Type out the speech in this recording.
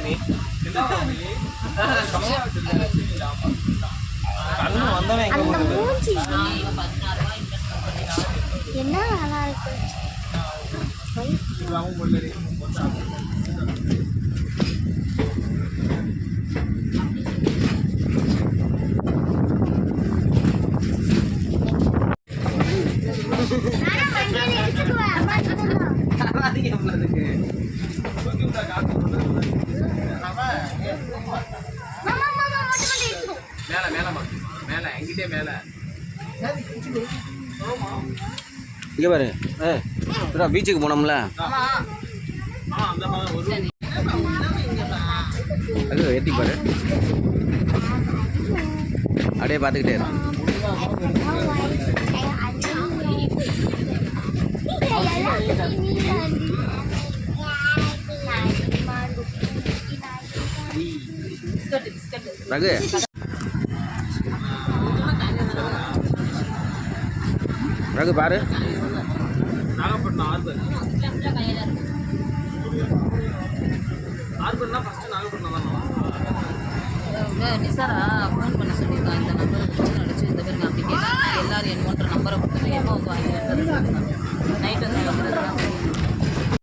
நீ கண்ணு வந்தவன் அந்த மூஞ்சி என்ன நல்லா இருக்கு. மேல மேலமா மேல எங்கிட்டே மேல இங்கே பாரு. பீச்சுக்கு போனோம்ல, அது எட்டி பாரு. அப்படியே பார்த்துக்கிட்டே இரு. ரகு ரகு பாரு. நாகப்பட்டினம் ஆர்பர்னா ஃபர்ஸ்ட் நாகப்பட்டினம் தான். நிசாரா ஃபோன்